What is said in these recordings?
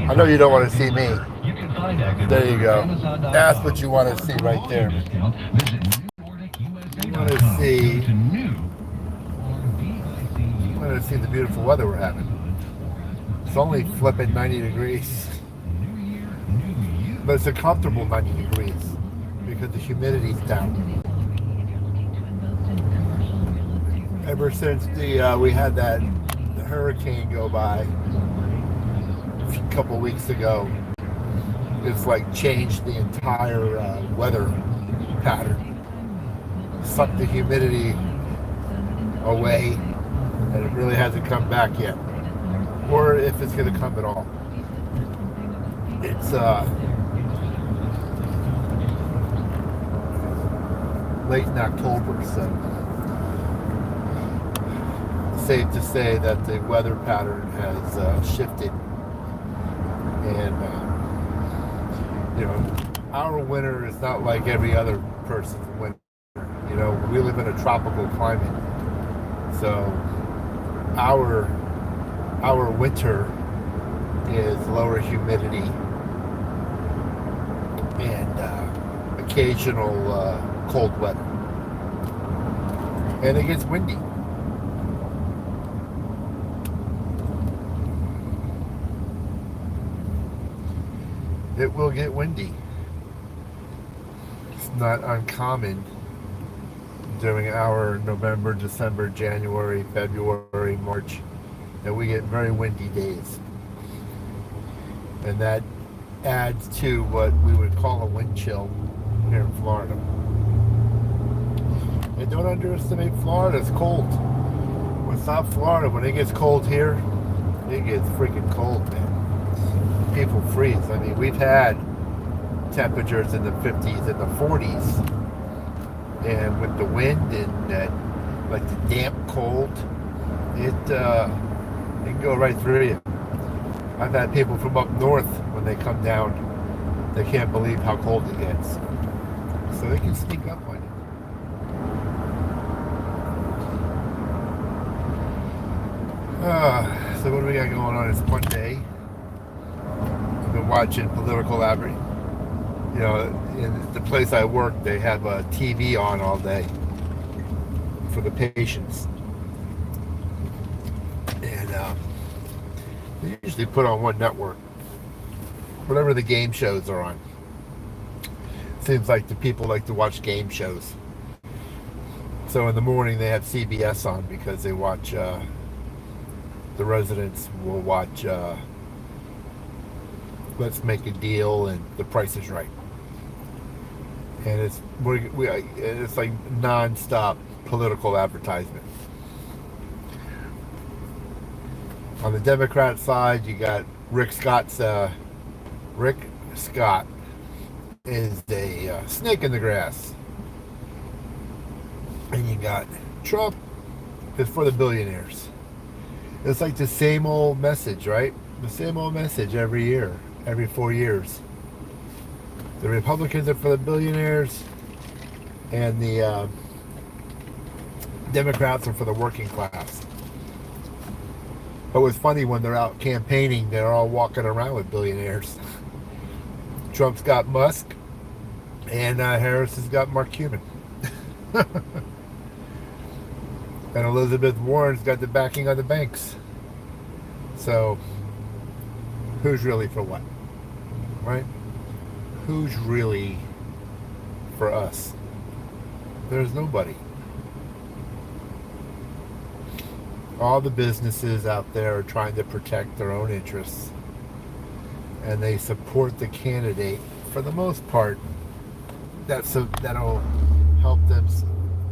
I know you don't want to see me. There you go. That's what you want to see right there. You want to see. You want to see the beautiful weather we're having. It's only flipping 90 degrees, but it's a comfortable 90 degrees because the humidity's down. Ever since we had that hurricane go by a couple weeks ago, it's like changed the entire weather pattern. Sucked the humidity away, and it really hasn't come back yet, or if it's going to come at all. It's late in October, so safe to say that the weather pattern has shifted, and our winter is not like every other person's winter. We live in a tropical climate, so our winter is lower humidity and occasional cold weather, and it gets windy. It will get windy. It's not uncommon during our November, December, January, February, March that we get very windy days. And that adds to what we would call a wind chill here in Florida. And don't underestimate Florida. It's cold. Well, South Florida, when it gets cold here, it gets freaking cold, man. People freeze. I mean, we've had temperatures in the 50s and the 40s, and with the wind and that, like the damp cold, it can go right through you. I've had people from up north, when they come down, they can't believe how cold it gets, so they can sneak up on you. So what do we got going on? It's Monday. I've been watching political advertising. In the place I work, they have a TV on all day for the patients, and they usually put on one network, whatever the game shows are on. Seems like the people like to watch game shows. So in the morning they have CBS on because they watch. The residents will watch Let's Make a Deal and The Price is Right, and it's like non-stop political advertisement. On the Democrat side, you got Rick Scott is a snake in the grass, and you got Trump is for the billionaires. It's like the same old message, right? The same old message every year, every 4 years. The Republicans are for the billionaires, and the Democrats are for the working class. But what's funny, when they're out campaigning, they're all walking around with billionaires. Trump's got Musk, and Harris has got Mark Cuban. And Elizabeth Warren's got the backing of the banks. So, who's really for what? Right? Who's really for us? There's nobody. All the businesses out there are trying to protect their own interests, and they support the candidate for the most part that'll help them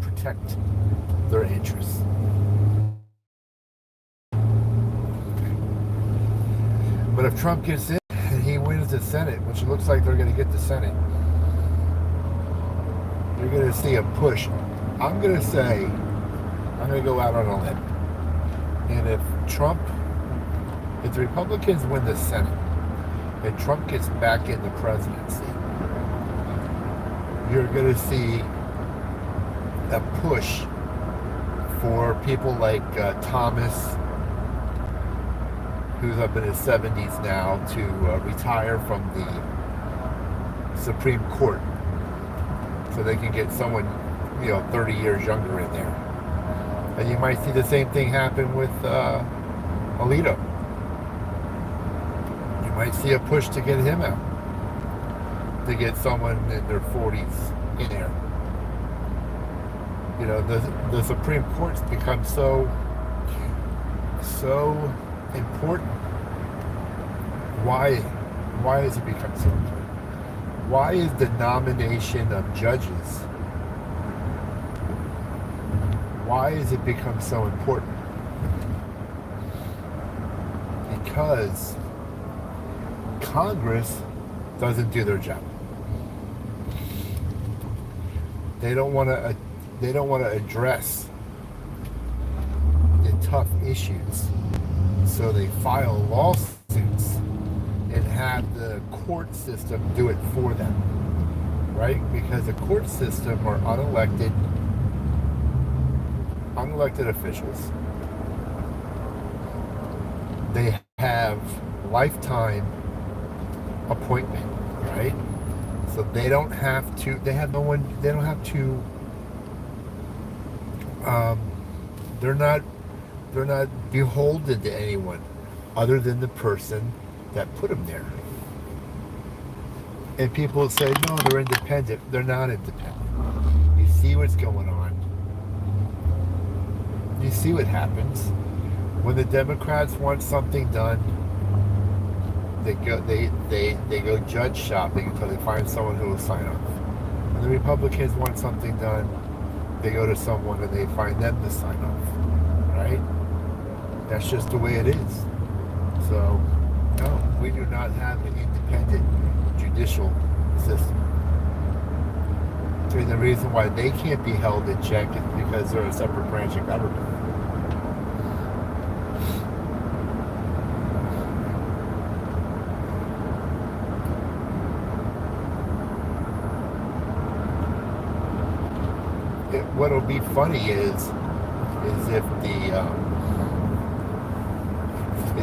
protect their interests. But if Trump gets in and he wins the Senate, which it looks like they're going to get the Senate, you're going to see a push. I'm going to go out on a limb. And if the Republicans win the Senate and Trump gets back in the presidency, you're going to see a push for people like Thomas who's up in his 70s now, to retire from the Supreme Court so they can get someone, 30 years younger in there. And you might see the same thing happen with Alito. You might see a push to get him out, to get someone in their 40s in there. The Supreme Court's become so important. Why has it become so important? Why is the nomination of judges, why has it become so important? Because Congress doesn't do their job. They don't want to address the tough issues, so they file lawsuits and have the court system do it for them, right? Because the court system are unelected officials. They have lifetime appointment, right? So they don't have to, they have no one, they don't have to, they're not beholden to anyone other than the person that put them there. And people say, no, they're independent. They're not independent. You see what's going on. You see what happens. When the Democrats want something done, they go judge shopping until they find someone who will sign off. When the Republicans want something done, they go to someone and they find them to sign off. Right? That's just the way it is. So, no, we do not have an independent judicial system. And the reason why they can't be held in check is because they're a separate branch of government. What'll be funny is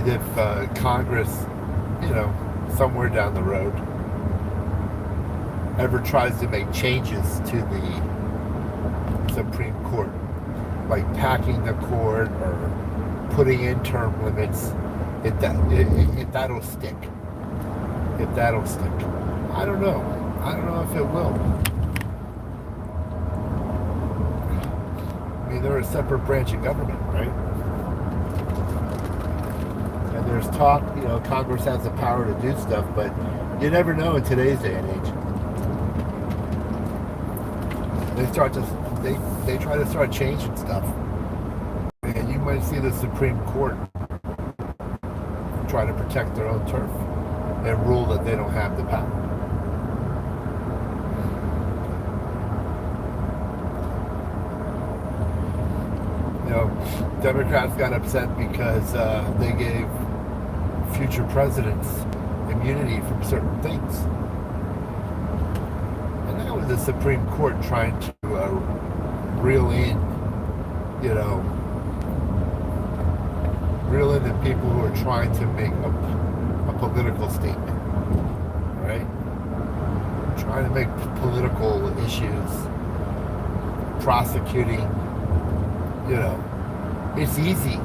if Congress, somewhere down the road, ever tries to make changes to the Supreme Court, like packing the court or putting in term limits, if that'll stick. If that'll stick. I don't know. I don't know if it will. I mean, they're a separate branch of government, right? And there's talk, Congress has the power to do stuff, but you never know in today's day and age. They try to start changing stuff, and you might see the Supreme Court try to protect their own turf and rule that they don't have the power. Democrats got upset because they gave future presidents immunity from certain things. And that was the Supreme Court trying to reel in the people who are trying to make a political statement, right? Trying to make political issues, prosecuting, it's easy.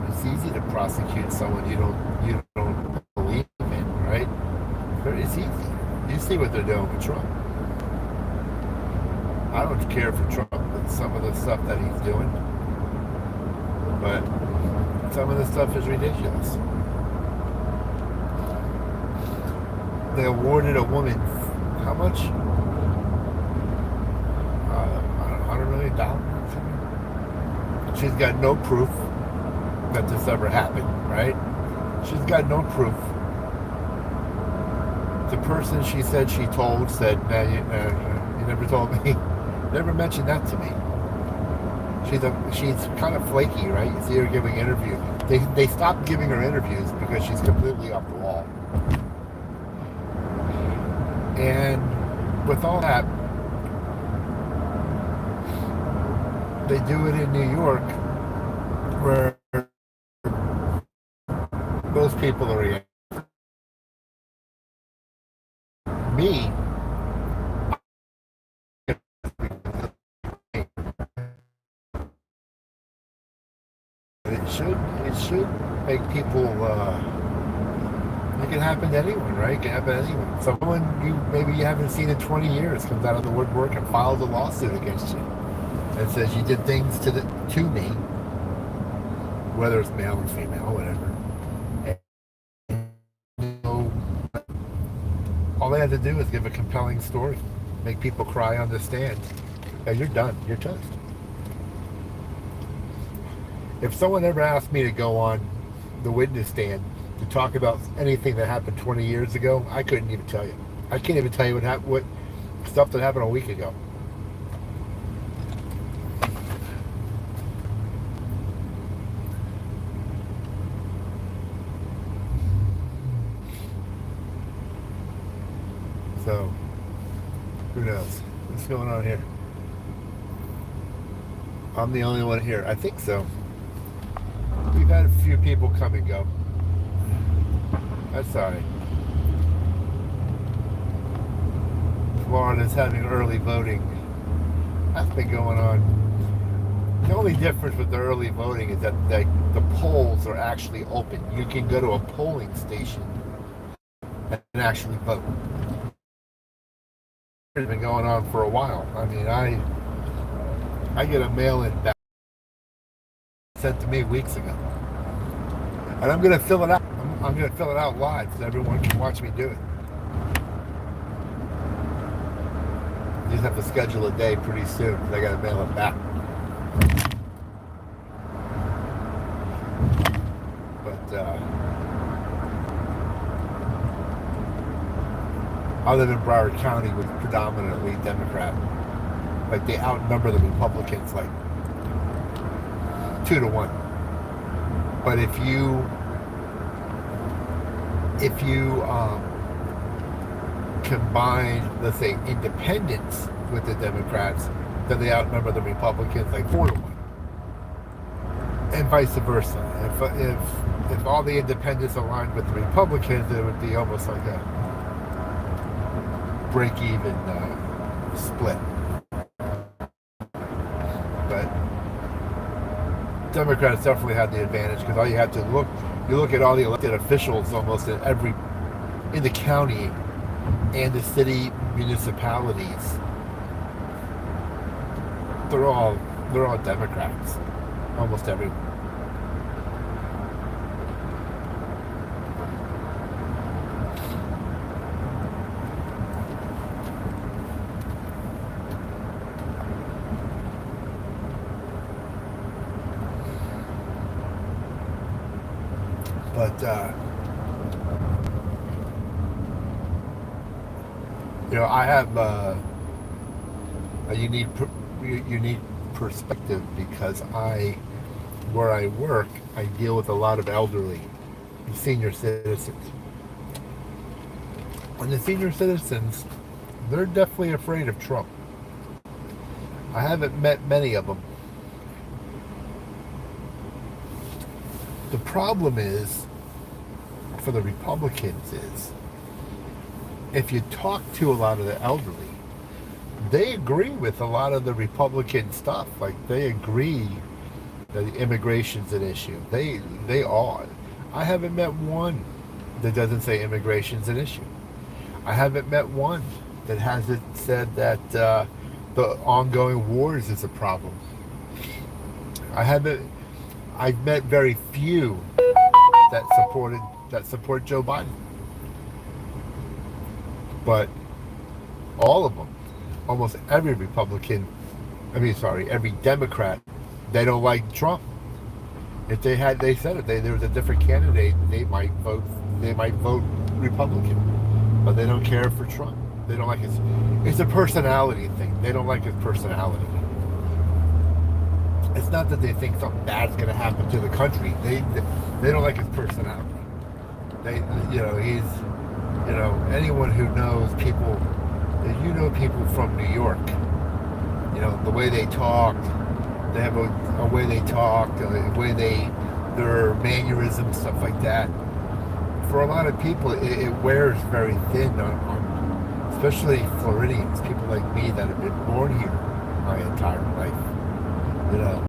It's easy to prosecute someone you don't believe in, right? It's easy. You see what they're doing with Trump. I don't care for Trump and some of the stuff that he's doing, but some of the stuff is ridiculous. They awarded a woman how much? $100 million. She's got no proof that this ever happened, right? She's got no proof. The person she said she told said, "Man, you never told me. Never mentioned that to me." She's kind of flaky, right? You see her giving interviews. They stopped giving her interviews because she's completely off the wall. And with all that, they do it in New York, where Most people are me. It should make people. It can happen to anyone, right? It can happen to anyone. Someone you haven't seen in 20 years comes out of the woodwork and files a lawsuit against you and says you did things to me, whether it's male or female, whatever. And so all they have to do is give a compelling story, make people cry on the stand. Yeah, you're done. You're toast. If someone ever asked me to go on the witness stand to talk about anything that happened 20 years ago, I couldn't even tell you. I can't even tell you what stuff that happened a week ago. So, who knows? What's going on here? I'm the only one here. I think so. We've had a few people come and go. That's all right. Florida's having early voting. That's been going on. The only difference with the early voting is that the polls are actually open. You can go to a polling station and actually vote. It's been going on for a while. I mean, I get a mail-in ballot sent to me weeks ago, and I'm going to fill it out. I'm going to fill it out live so everyone can watch me do it. You just have to schedule a day pretty soon because I got to mail it back. But I live in Broward County, which is predominantly Democrat. Like they outnumber the Republicans like 2-1. But if you combine, let's say, independents with the Democrats, then they outnumber the Republicans like 4-1, and vice versa. If all the independents aligned with the Republicans, it would be almost like a break-even split. But Democrats definitely had the advantage because all you have to look at all the elected officials almost in the county and the city municipalities. They're all Democrats, almost everyone. But I have a unique perspective because where I work, I deal with a lot of elderly and senior citizens. And the senior citizens, they're definitely afraid of Trump. I haven't met many of them. The problem is, for the Republicans, is if you talk to a lot of the elderly, they agree with a lot of the Republican stuff. Like they agree that immigration's an issue. They are. I haven't met one that doesn't say immigration's an issue. I haven't met one that hasn't said that the ongoing wars is a problem. I've met very few that support Joe Biden. But all of them, almost every every Democrat, they don't like Trump. If they said if there was a different candidate, they might vote Republican. But they don't care for Trump. They don't like it's a personality thing. They don't like his personality. It's not that they think something bad's going to happen to the country. They don't like his personality. He's, anyone who knows people, people from New York, the way they talk, they have a way they talk, the way their mannerisms, stuff like that. for a lot of people, it wears very thin on especially Floridians, people like me that have been born here my entire life. You know.